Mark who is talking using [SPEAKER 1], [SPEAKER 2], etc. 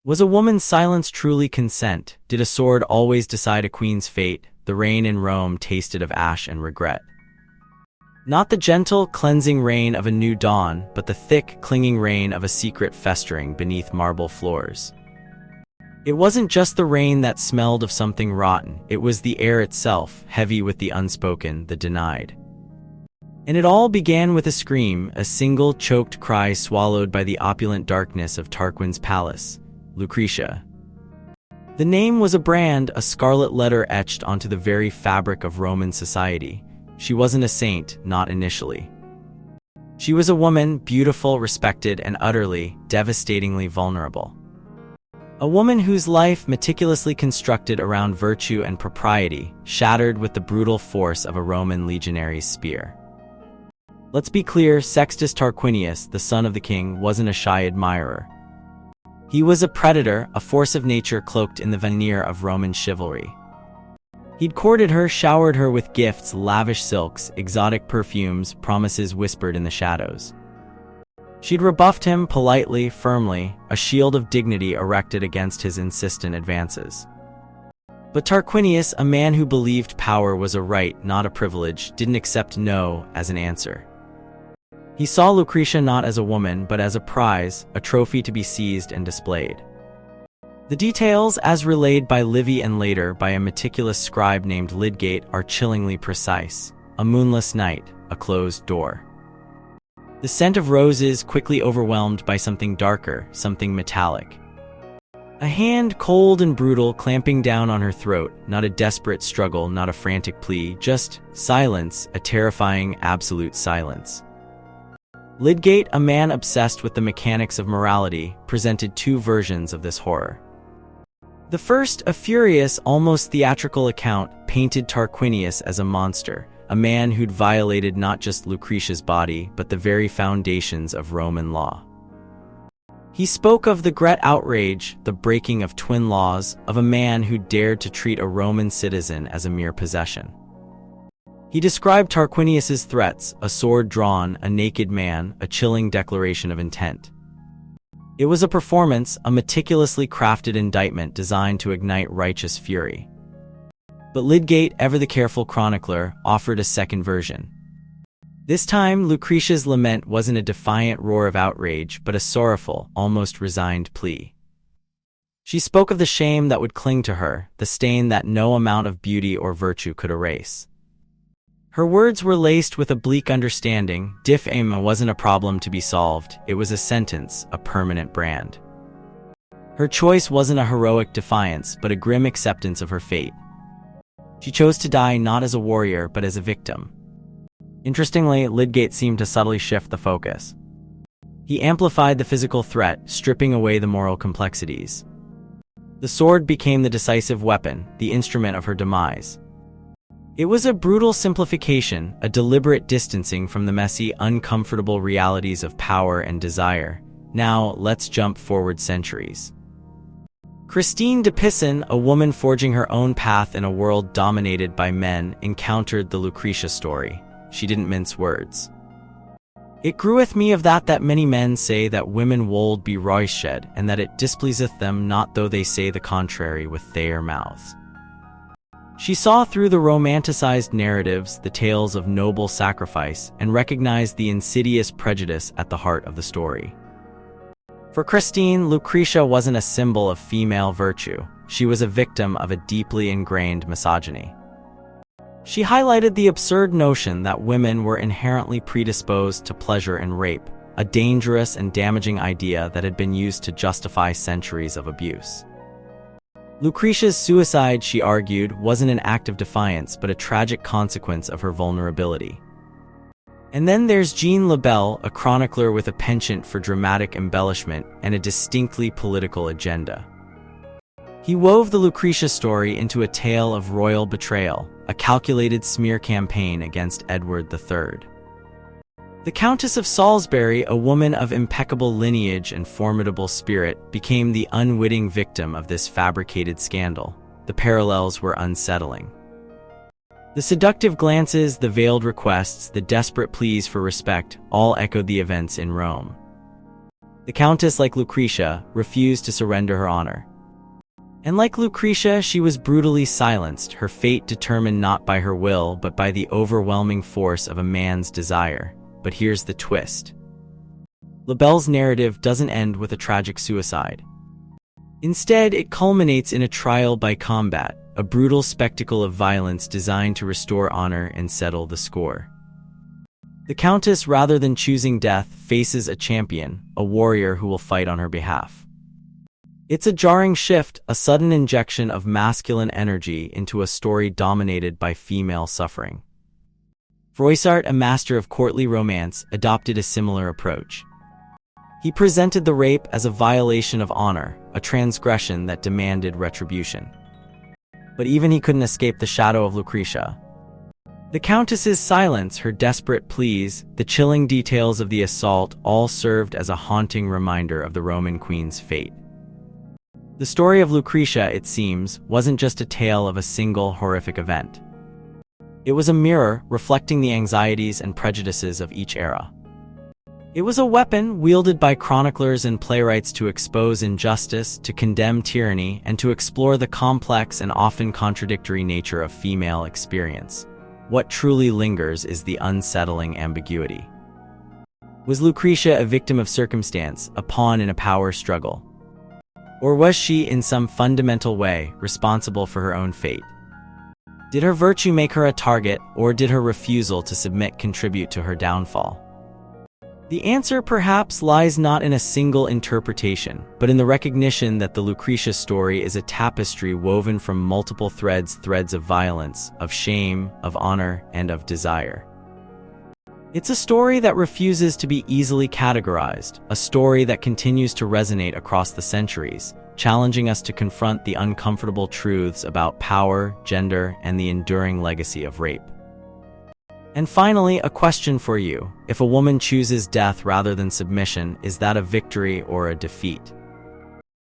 [SPEAKER 1] Was a woman's silence truly consent? Did a sword always decide a queen's fate? The rain in Rome tasted of ash and regret. Not the gentle, cleansing rain of a new dawn, but the thick, clinging rain of a secret festering beneath marble floors. It wasn't just the rain that smelled of something rotten, it was the air itself, heavy with the unspoken, the denied. And it all began with a scream, a single choked cry swallowed by the opulent darkness of Tarquin's palace, Lucretia. The name was a brand, a scarlet letter etched onto the very fabric of Roman society. She wasn't a saint, not initially. She was a woman, beautiful, respected, and utterly, devastatingly vulnerable. A woman whose life, meticulously constructed around virtue and propriety, shattered with the brutal force of a Roman legionary's spear. Let's be clear, Sextus Tarquinius, the son of the king, wasn't a shy admirer. He was a predator, a force of nature cloaked in the veneer of Roman chivalry. He'd courted her, showered her with gifts, lavish silks, exotic perfumes, promises whispered in the shadows. She'd rebuffed him politely, firmly, a shield of dignity erected against his insistent advances. But Tarquinius, a man who believed power was a right, not a privilege, didn't accept no as an answer. He saw Lucretia not as a woman, but as a prize, a trophy to be seized and displayed. The details, as relayed by Livy and later by a meticulous scribe named Lydgate, are chillingly precise. A moonless night, a closed door. The scent of roses quickly overwhelmed by something darker, something metallic. A hand, cold and brutal, clamping down on her throat, not a desperate struggle, not a frantic plea, just silence, a terrifying, absolute silence. Lydgate, a man obsessed with the mechanics of morality, presented two versions of this horror. The first, a furious, almost theatrical account, painted Tarquinius as a monster, a man who'd violated not just Lucretia's body, but the very foundations of Roman law. He spoke of the great outrage, the breaking of twin laws, of a man who dared to treat a Roman citizen as a mere possession. He described Tarquinius's threats, a sword drawn, a naked man, a chilling declaration of intent. It was a performance, a meticulously crafted indictment designed to ignite righteous fury. But Lydgate, ever the careful chronicler, offered a second version. This time, Lucretia's lament wasn't a defiant roar of outrage, but a sorrowful, almost resigned plea. She spoke of the shame that would cling to her, the stain that no amount of beauty or virtue could erase. Her words were laced with a bleak understanding. Diffamation wasn't a problem to be solved, it was a sentence, a permanent brand. Her choice wasn't a heroic defiance, but a grim acceptance of her fate. She chose to die not as a warrior, but as a victim. Interestingly, Lydgate seemed to subtly shift the focus. He amplified the physical threat, stripping away the moral complexities. The sword became the decisive weapon, the instrument of her demise. It was a brutal simplification, a deliberate distancing from the messy, uncomfortable realities of power and desire. Now, let's jump forward centuries. Christine de Pisan, a woman forging her own path in a world dominated by men, encountered the Lucretia story. She didn't mince words. It greweth me of that many men say that women wold be roished, and that it displeaseth them not though they say the contrary with their mouths. She saw through the romanticized narratives, the tales of noble sacrifice, and recognized the insidious prejudice at the heart of the story. For Christine, Lucretia wasn't a symbol of female virtue. She was a victim of a deeply ingrained misogyny. She highlighted the absurd notion that women were inherently predisposed to pleasure and rape, a dangerous and damaging idea that had been used to justify centuries of abuse. Lucretia's suicide, she argued, wasn't an act of defiance but a tragic consequence of her vulnerability. And then there's Jean Lebel, a chronicler with a penchant for dramatic embellishment and a distinctly political agenda. He wove the Lucretia story into a tale of royal betrayal, a calculated smear campaign against Edward III. The Countess of Salisbury, a woman of impeccable lineage and formidable spirit, became the unwitting victim of this fabricated scandal. The parallels were unsettling. The seductive glances, the veiled requests, the desperate pleas for respect all echoed the events in Rome. The Countess, like Lucretia, refused to surrender her honor. And like Lucretia, she was brutally silenced, her fate determined not by her will, but by the overwhelming force of a man's desire. But here's the twist. La Belle's narrative doesn't end with a tragic suicide. Instead, it culminates in a trial by combat, a brutal spectacle of violence designed to restore honor and settle the score. The Countess, rather than choosing death, faces a champion, a warrior who will fight on her behalf. It's a jarring shift, a sudden injection of masculine energy into a story dominated by female suffering. Froissart, a master of courtly romance, adopted a similar approach. He presented the rape as a violation of honor, a transgression that demanded retribution. But even he couldn't escape the shadow of Lucretia. The Countess's silence, her desperate pleas, the chilling details of the assault all served as a haunting reminder of the Roman queen's fate. The story of Lucretia, it seems, wasn't just a tale of a single horrific event. It was a mirror reflecting the anxieties and prejudices of each era. It was a weapon wielded by chroniclers and playwrights to expose injustice, to condemn tyranny, and to explore the complex and often contradictory nature of female experience. What truly lingers is the unsettling ambiguity. Was Lucretia a victim of circumstance, a pawn in a power struggle? Or was she, in some fundamental way, responsible for her own fate? Did her virtue make her a target, or did her refusal to submit contribute to her downfall? The answer perhaps lies not in a single interpretation, but in the recognition that the Lucretia story is a tapestry woven from multiple threads of violence, of shame, of honor, and of desire. It's a story that refuses to be easily categorized, a story that continues to resonate across the centuries, challenging us to confront the uncomfortable truths about power, gender, and the enduring legacy of rape. And finally, a question for you. If a woman chooses death rather than submission, is that a victory or a defeat?